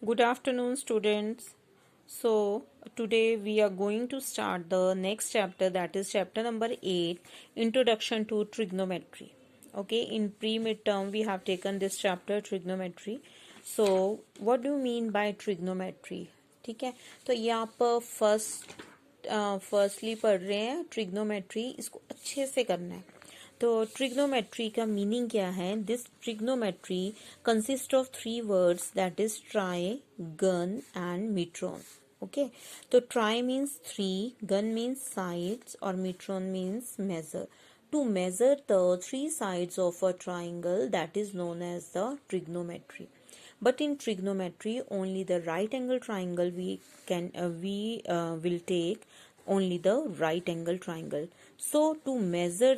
Good afternoon, students. So, today we are going to start the next chapter, that is chapter number 8, Introduction to Trigonometry. Okay, in pre-midterm we have taken this chapter, trigonometry. So, what do you mean by trigonometry? ठीक है, तो ये आप firstly पढ़ रहे हैं trigonometry, इसको अच्छे से करना है. तो ट्रिग्नोमेट्री का मीनिंग क्या है? This trigonometry consist of three words, that is tri, gon and metron. Okay, तो tri means three, gon means sides और metron means measure. To measure the three sides of a triangle, that is known as the trigonometry. But in trigonometry, only the right angle triangle will take only the right angle triangle. So to measure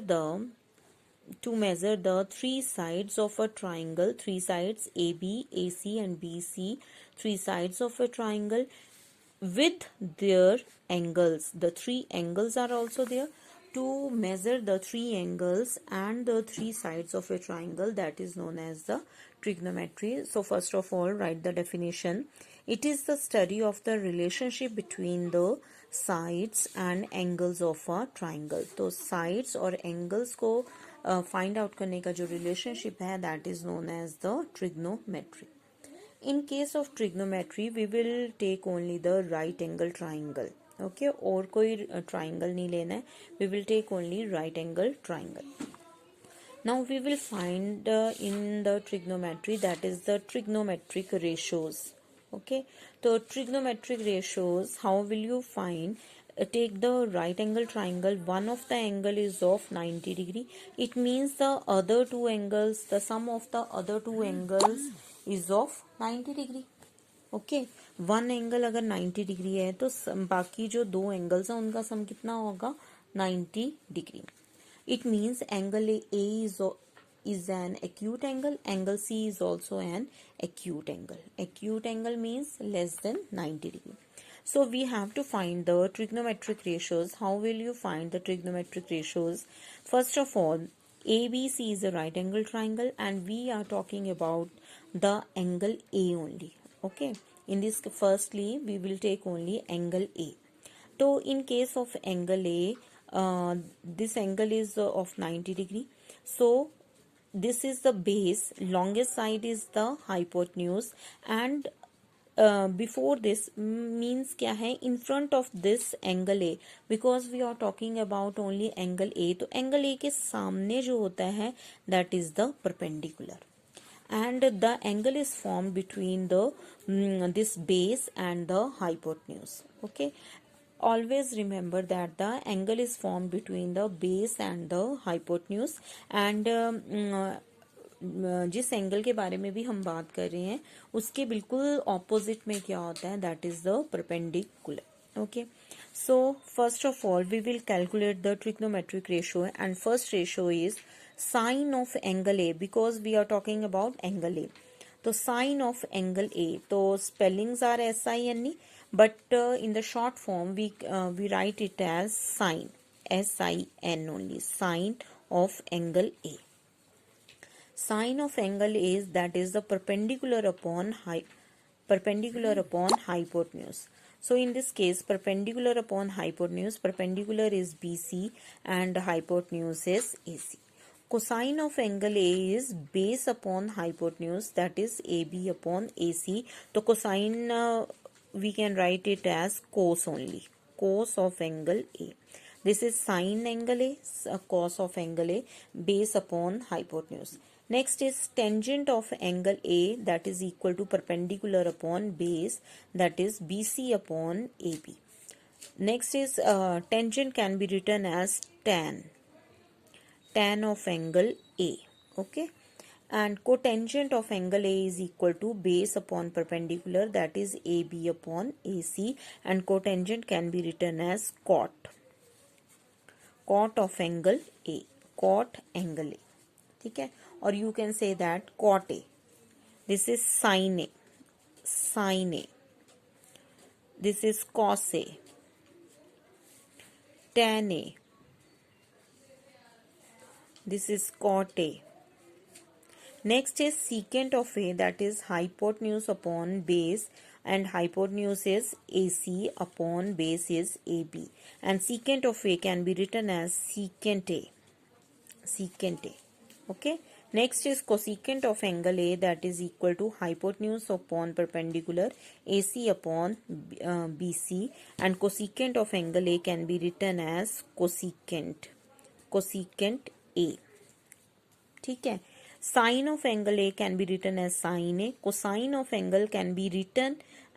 the three sides of a triangle, three sides AB, AC and BC, three sides of a triangle with their angles, the three angles are also there. To measure the three angles and the three sides of a triangle, that is known as the trigonometry. So first of all, write the definition. It is the study of the relationship between the sides and angles of a triangle. तो sides और angles को find out करने का जो relationship है, that is known as the trigonometry. In case of trigonometry, we will take only the right angle triangle. Okay, और कोई triangle नहीं लेना है. We will take only right angle triangle. Now we will find in the trigonometry, that is the trigonometric ratios. Okay, so trigonometric ratios, how will you find? Take the right angle triangle, one of the angle is of 90 degree. It means the other two angles, the sum of the other two angles is of 90 degree. Okay, one angle अगर 90 degree है तो बाकी जो दो angles हैं उनका सम कितना होगा? 90 degree. It means angle A is an acute angle, angle C is also an acute angle. Acute angle means less than 90 degree. So we have to find the trigonometric ratios. How will you find the trigonometric ratios? First of all, ABC is a right angle triangle and we are talking about the angle A only. Okay, in this firstly we will take only angle A. So in case of angle A, this angle is of 90 degree. So this is the base, longest side is the hypotenuse, and before this means क्या है? In front of this angle A, because we are talking about only angle A, तो angle A के सामने जो होता है, that is the perpendicular, and the angle is formed between the this base and the hypotenuse. Okay, always remember that the angle is formed between the base and the hypotenuse, and जिस angle के बारे में भी हम बात कर रहे हैं उसके बिल्कुल ऑपोजिट में क्या होता है? That is the perpendicular. Okay, so first of all we will calculate the trigonometric ratio, and first ratio is sine of angle A, because we are talking about angle A. तो sine of angle A, तो spellings are SINE, but in the short form we write it as sine, SIN only, sine of angle A. Sine of angle A is, that is the perpendicular upon hypotenuse. So in this case, perpendicular upon hypotenuse, perpendicular is BC and hypotenuse is AC. Cosine of angle A is base upon hypotenuse, that is AB upon AC. So cosine we can write it as cos only, cos of angle A. This is sine angle A, cos of angle A, base upon hypotenuse. Next is tangent of angle A, that is equal to perpendicular upon base, that is BC upon AB. Next is tangent can be written as tan of angle A. Okay, and cotangent of angle A is equal to base upon perpendicular, that is AB upon AC, and cotangent can be written as cot of angle A, cot angle A. ठीक है, और you can say that cot A. This is sin A, this is cos A, tan A, this is cot A. Next is secant of A, that is hypotenuse upon base, and hypotenuse is AC upon base is AB, and secant of A can be written as secant A. Secant A. Okay. Next is cosecant of angle A, that is equal to hypotenuse upon perpendicular AC upon BC, and cosecant of angle A can be written as cosecant A. ठीक है. Sine of angle A can be written as sine A. Cosine of angle can be written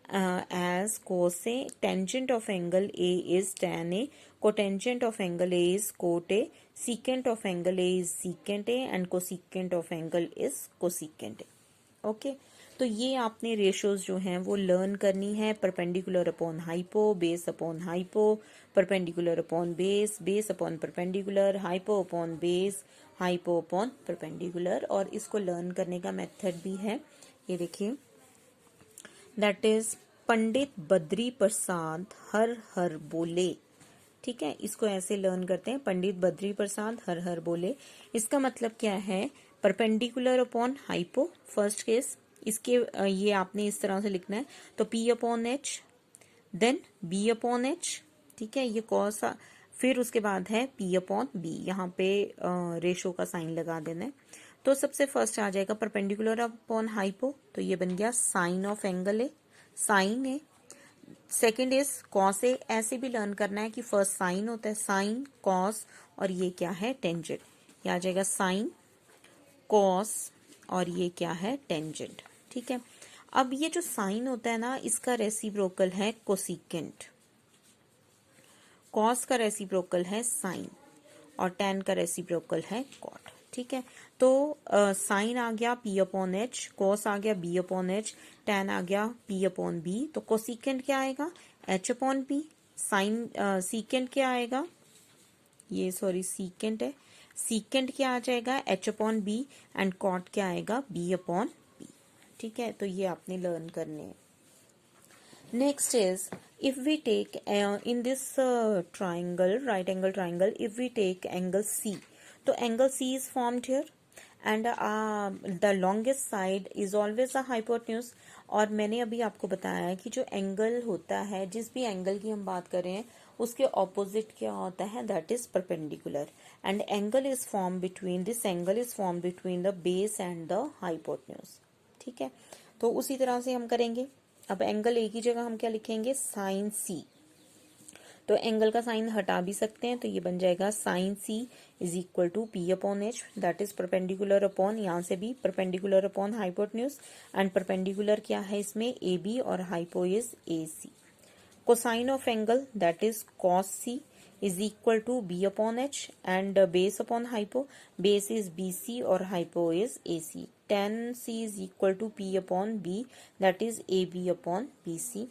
as cos A. Tangent of angle A is tan A. Cotangent of angle A is cot A. Secant of angle A is secant A, and cosecant of angle is cosecant A. Okay तो ये आपने ratios जो हैं वो learn करनी है. Perpendicular upon hypo, base upon hypo, perpendicular upon base, base upon perpendicular, hypo upon base, hypo upon perpendicular. और इसको लर्न करने का मेथड भी है, ये देखिए, दैट इज पंडित बद्री प्रसाद हर हर बोले. ठीक है, इसको ऐसे लर्न करते हैं, पंडित बद्री प्रसाद हर हर बोले. इसका मतलब क्या है, perpendicular upon hypo first case, इसके ये आपने इस तरह से लिखना है. तो P upon H, then B upon H. ठीक है, ये कॉस, फिर उसके बाद है P अपॉन बी. यहाँ पे रेशो का साइन लगा देना है. तो सबसे फर्स्ट आ जाएगा परपेंडिकुलर अपॉन हाइपो, तो ये बन गया sine of angle A, sine A. Second is cos A. ऐसे भी लर्न करना है कि फर्स्ट साइन होता है, साइन कॉस, और ये क्या है, टेंजेंट. ये आ जाएगा साइन कॉस, और ये क्या है, टेंजेंट. ठीक है, अब ये जो साइन होता है ना, इसका रेसिप्रोकल है कोसिकेंट. कॉस का रेसिप्रोकल है साइन, और टेन का रेसिप्रोकल है कॉट. ठीक है, तो साइन आ गया P अपॉन एच, कॉस आ गया B अपॉन एच, टेन आ गया P अपॉन बी. तो कोसिकेंट क्या आएगा, H upon P. Sine secant क्या आएगा, ये सॉरी सीकेंट है, सीकेंट क्या आ जाएगा, H upon B, and cot क्या आएगा, B अपॉन बी. ठीक है, तो ये आपने लर्न करने हैं. Next is, if we take in this triangle, right angle triangle, if we take angle C, तो angle C is formed here, and the longest side is always a hypotenuse. और मैंने अभी आपको बताया है कि जो एंगल होता है, जिस भी एंगल की हम बात कर रहे हैं, उसके ऑपोजिट क्या होता है, that is perpendicular. And angle is form between, this angle is form between the base and the hypotenuse. ठीक है, तो उसी तरह से हम करेंगे. अब एंगल ए की जगह हम क्या लिखेंगे, साइन सी. तो एंगल का साइन हटा भी सकते हैं, तो ये बन जाएगा sine C is equal to P upon H, that is perpendicular upon, यहाँ से भी perpendicular upon hypotenuse, and perpendicular क्या है इसमें, ए बी, और hypo is A C. Cosine of angle that is cos C is equal to B upon H, and base upon hypo, base is B C और hypo is A C. tan C is equal to P upon B, that is AB upon BC.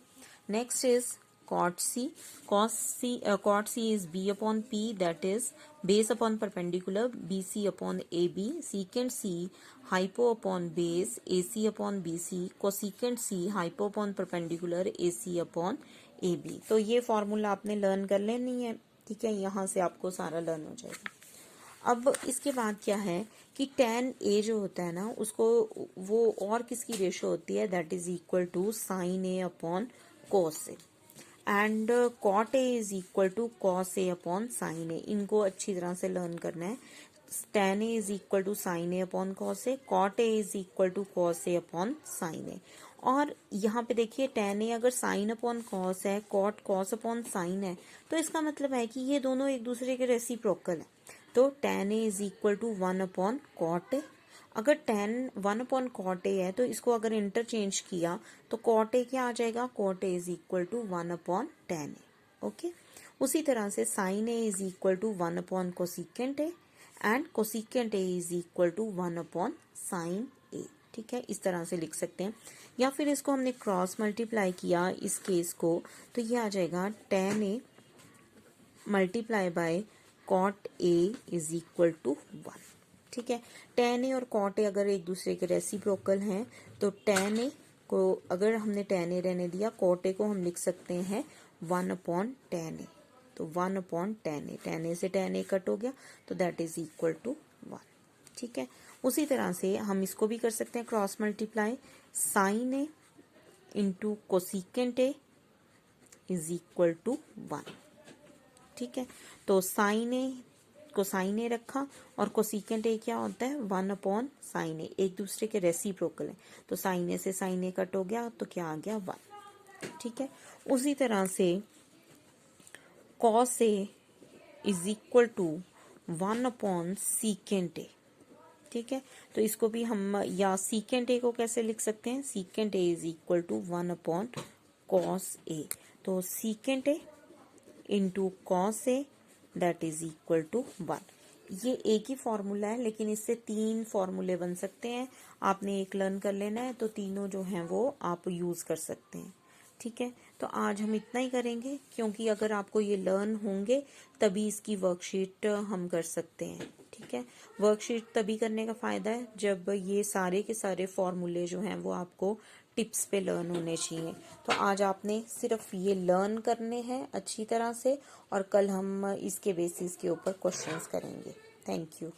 Next is cot C. Cot C is B upon P, that is base upon perpendicular, BC upon AB. Secant C, hypo upon base, AC upon BC. Cosecant C, hypo upon perpendicular, AC upon AB. तो ये formula आपने learn कर लेनी है. ठीक है, यहाँ से आपको सारा लर्न हो जाएगा. अब इसके बाद क्या है कि tan A जो होता है ना, उसको वो और किसकी रेशो होती है, that is equal to sine A upon cos A, and cot A is equal to cos A upon sine A. इनको अच्छी तरह से लर्न करना है. tan A is equal to sine A upon cos A, cot A is equal to cos A upon sine A. और यहाँ पे देखिए tan A अगर साइन अपॉन cos है, cot cos अपॉन साइन है, तो इसका मतलब है कि ये दोनों एक दूसरे के रेसिप्रोकल है. तो tan A is equal to 1 upon cot A. अगर tan 1 अपॉन कॉट ए है, तो इसको अगर इंटरचेंज किया तो कॉट ए क्या आ जाएगा, cot A is equal to 1 upon tan A. Okay, उसी तरह से sine A is equal to 1 upon cosecant A, and cosecant A is equal to 1 upon sine A. ठीक है, इस तरह से लिख सकते हैं. या फिर इसको हमने क्रॉस मल्टीप्लाई किया इस केस को, तो ये आ जाएगा tan A multiply by cot A is equal to 1. ठीक है, tan ए और कॉट ए अगर एक दूसरे के रेसिप्रोकल हैं, तो tan ए को अगर हमने tan ए रहने दिया, कॉट ए को हम लिख सकते हैं 1 अपॉन tan ए. तो 1 अपॉन tan ए से tan ए कट हो गया, तो दैट इज इक्वल टू 1. ठीक है, उसी तरह से हम इसको भी कर सकते हैं cross multiply, sine A into cosecant A is equal to 1। ठीक है, तो साइन ए को साइन ए रखा और कोसिकेंट ए क्या होता है 1 अपॉन साइन ए, एक दूसरे के रेसिप्रोकल है, तो साइन ए से साइन ए कट हो गया तो क्या आ गया 1। ठीक है, उसी तरह से cos A is equal to 1 upon secant A. ठीक है, तो इसको भी हम या सीकेंट ए को कैसे लिख सकते हैं, secant A is equal to 1 upon cos A, तो secant A into cos A that is equal to 1। ये एक ही फॉर्मूला है लेकिन इससे 3 फॉर्मूले बन सकते हैं, आपने एक लर्न कर लेना है तो तीनों जो हैं वो आप यूज कर सकते हैं। ठीक है, तो आज हम इतना ही करेंगे क्योंकि अगर आपको ये लर्न होंगे तभी इसकी वर्कशीट हम कर सकते हैं। ठीक है, वर्कशीट तभी करने का फायदा है जब ये सारे के सारे फॉर्मूले जो हैं वो आपको टिप्स पे लर्न होने चाहिए। तो आज आपने सिर्फ ये लर्न करने हैं अच्छी तरह से और कल हम इसके बेसिस के ऊपर क्वेश्चंस करेंगे। Thank you.